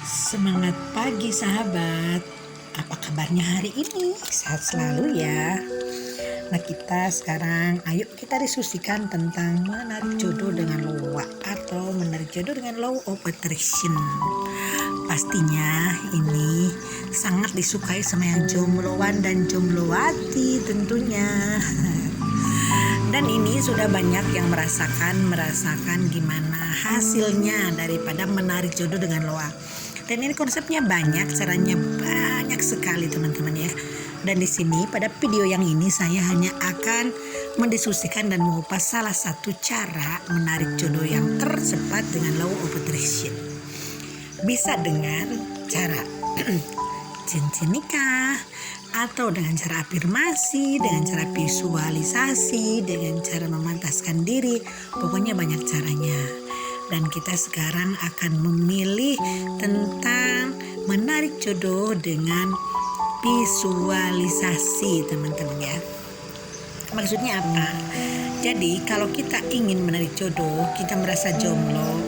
Semangat pagi sahabat, apa kabarnya hari ini? Sehat selalu ya. Nah kita sekarang, ayo kita diskusikan tentang menarik jodoh dengan loa atau menarik jodoh dengan law of attraction. Pastinya ini sangat disukai sama yang jombloan dan jomblowati tentunya. Dan ini sudah banyak yang merasakan gimana hasilnya daripada menarik jodoh dengan loa. Dan ini konsepnya banyak, caranya banyak sekali teman-teman ya. Dan di sini pada video yang ini saya hanya akan mendiskusikan dan mengupas salah satu cara menarik jodoh yang tercepat dengan law of attraction. Bisa dengan cara cincin nikah, atau dengan cara afirmasi, dengan cara visualisasi, dengan cara memantaskan diri, pokoknya banyak caranya. Dan kita sekarang akan memilih tentang menarik jodoh dengan visualisasi teman-teman ya. Maksudnya apa? Jadi kalau kita ingin menarik jodoh, kita merasa jomblo,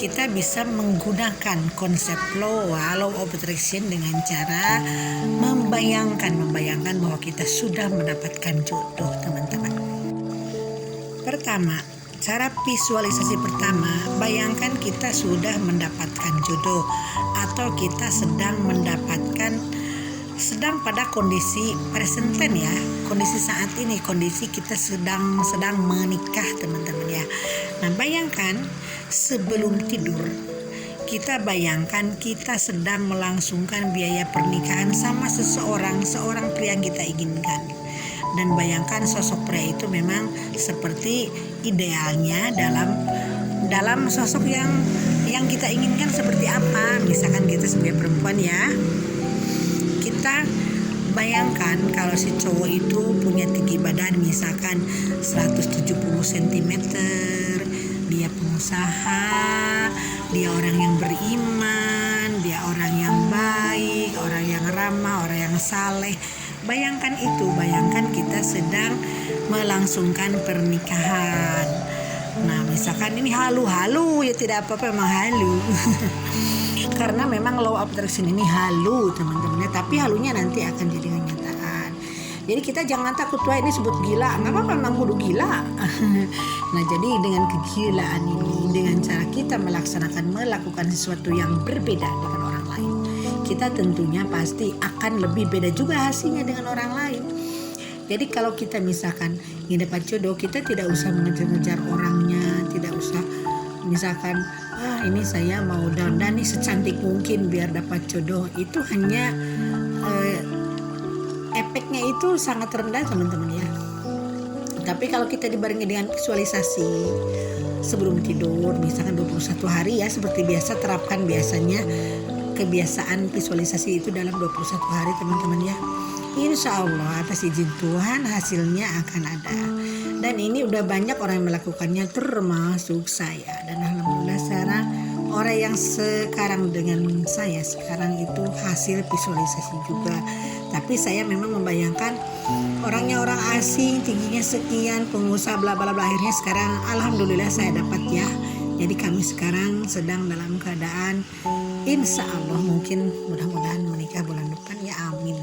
kita bisa menggunakan konsep law of attraction dengan cara membayangkan bahwa kita sudah mendapatkan jodoh teman-teman. Pertama, cara visualisasi pertama, bayangkan kita sudah mendapatkan jodoh atau kita sedang pada kondisi present tense ya, kondisi saat ini, kondisi kita sedang menikah teman-teman ya. Nah bayangkan sebelum tidur, kita bayangkan kita sedang melangsungkan biaya pernikahan sama seorang pria yang kita inginkan. Dan bayangkan sosok pria itu memang seperti idealnya dalam sosok yang kita inginkan seperti apa. Misalkan kita sebagai perempuan ya, kita bayangkan kalau si cowok itu punya tinggi badan misalkan 170 cm, dia pengusaha, dia orang yang beriman, dia orang yang baik, orang yang ramah, orang yang saleh. Bayangkan itu, bayangkan kita sedang melangsungkan pernikahan. Nah misalkan ini halu ya, tidak apa-apa memang halu. Karena memang law of attraction ini halu teman-teman, tapi halunya nanti akan jadi kenyataan. Jadi kita jangan takut, wah ini sebut gila, nggak apa-apa memang kudu gila. Nah jadi dengan kegilaan ini, dengan cara kita melakukan sesuatu yang berbeda dengan orang lain, kita tentunya pasti akan lebih beda juga hasilnya dengan orang lain. Jadi kalau kita misalkan ingin dapat jodoh, kita tidak usah mengejar-ngejar orangnya, tidak usah misalkan ini saya mau dandan nih secantik mungkin biar dapat jodoh. Itu hanya efeknya itu sangat rendah teman-teman ya. Tapi kalau kita dibarengi dengan visualisasi sebelum tidur, misalkan 21 hari ya, seperti biasa terapkan biasanya kebiasaan visualisasi itu dalam 21 hari teman-teman ya. Insya Allah atas izin Tuhan hasilnya akan ada. Dan ini udah banyak orang yang melakukannya termasuk saya. Dan alhamdulillah sekarang orang yang sekarang dengan saya sekarang itu hasil visualisasi juga. Tapi saya memang membayangkan orangnya orang asing, tingginya sekian, pengusaha bla bla bla, akhirnya sekarang alhamdulillah saya dapat ya. Jadi kami sekarang sedang dalam keadaan insya Allah mungkin mudah-mudahan menikah bulan depan ya, amin.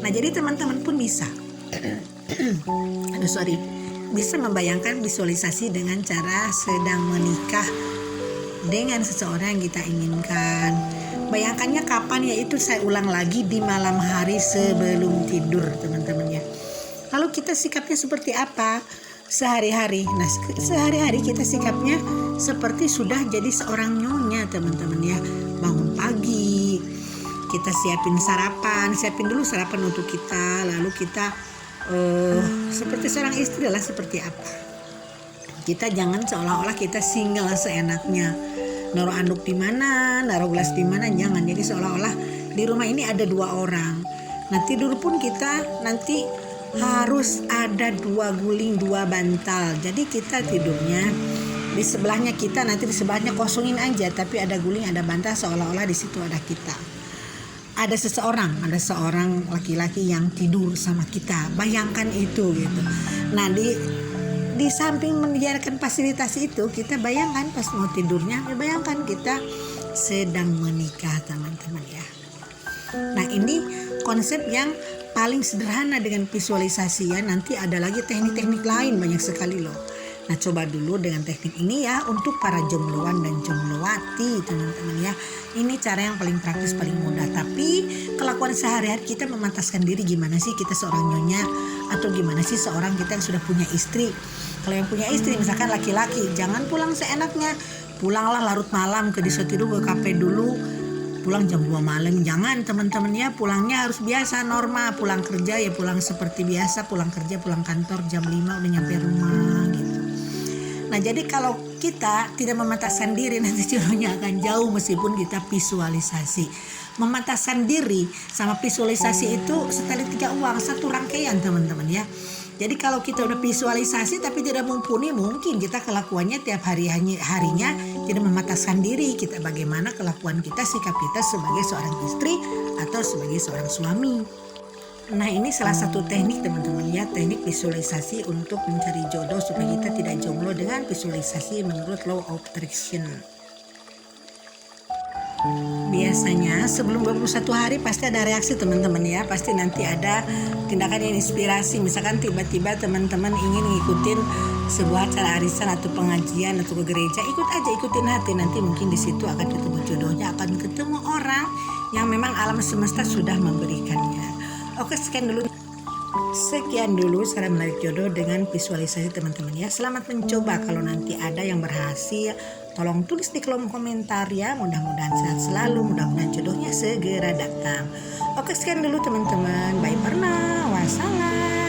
Nah jadi teman-teman pun bisa bisa membayangkan visualisasi dengan cara sedang menikah dengan seseorang yang kita inginkan. Bayangkannya kapan, yaitu saya ulang lagi di malam hari sebelum tidur teman-teman ya. Lalu kita sikapnya seperti apa sehari-hari? Nah sehari-hari kita sikapnya seperti sudah jadi seorang nyonya teman-teman ya. Bangun pagi, kita siapin dulu sarapan untuk kita, lalu kita seperti seorang istri lah, seperti apa. Kita jangan seolah-olah kita single seenaknya, naruh anduk di mana, naruh gelas di mana, jangan. Jadi seolah-olah di rumah ini ada 2 orang. Nah tidur pun kita nanti harus ada 2 guling, 2 bantal. Jadi kita tidurnya di sebelahnya kita, nanti di sebelahnya kosongin aja, tapi ada guling, ada bantal, seolah-olah di situ ada kita. Ada seorang laki-laki yang tidur sama kita. Bayangkan itu gitu. Nah di di samping menyiapkan fasilitas itu, kita bayangkan pas mau tidurnya, bayangkan kita sedang menikah teman-teman ya. Nah ini konsep yang paling sederhana dengan visualisasi ya. Nanti ada lagi teknik-teknik lain banyak sekali loh. Nah coba dulu dengan teknik ini ya untuk para jombloan dan jomblowati teman-teman ya. Ini cara yang paling praktis, paling mudah. Tapi kelakuan sehari-hari kita memantaskan diri, gimana sih kita seorang nyonya, atau gimana sih seorang kita yang sudah punya istri. Kalau yang punya istri misalkan laki-laki, jangan pulang seenaknya. Pulanglah larut malam ke diskotik dulu, ke kafe dulu, pulang jam 2 malam. Jangan teman-teman ya, pulangnya harus biasa normal. Pulang kerja ya pulang seperti biasa, pulang kerja pulang kantor jam 5 udah nyampe rumah gitu. Nah jadi kalau kita tidak memantaskan diri, nanti jodohnya akan jauh meskipun kita visualisasi. Memantaskan diri sama visualisasi itu sekali 3 uang, satu rangkaian teman-teman ya. Jadi kalau kita udah visualisasi tapi tidak mumpuni, mungkin kita kelakuannya tiap harinya tidak memantaskan diri. Kita bagaimana kelakuan kita, sikap kita sebagai seorang istri atau sebagai seorang suami. Nah ini salah satu teknik teman-teman ya, teknik visualisasi untuk mencari jodoh supaya kita tidak jomblo dengan visualisasi menurut law of attraction. Biasanya sebelum 21 hari pasti ada reaksi teman-teman ya, pasti nanti ada tindakan yang inspirasi. Misalkan tiba-tiba teman-teman ingin ngikutin sebuah acara arisan atau pengajian atau ke gereja, ikut aja, ikutin hati, nanti mungkin di situ akan ketemu jodohnya, akan ketemu orang yang memang alam semesta sudah memberikannya. Oke, sekian dulu cara menarik jodoh dengan visualisasi teman-teman ya. Selamat mencoba. Kalau nanti ada yang berhasil, tolong tulis di kolom komentar ya. Mudah-mudahan sehat selalu, mudah-mudahan jodohnya segera datang. Oke, sekian dulu teman-teman. Bye pernah. Wassalam.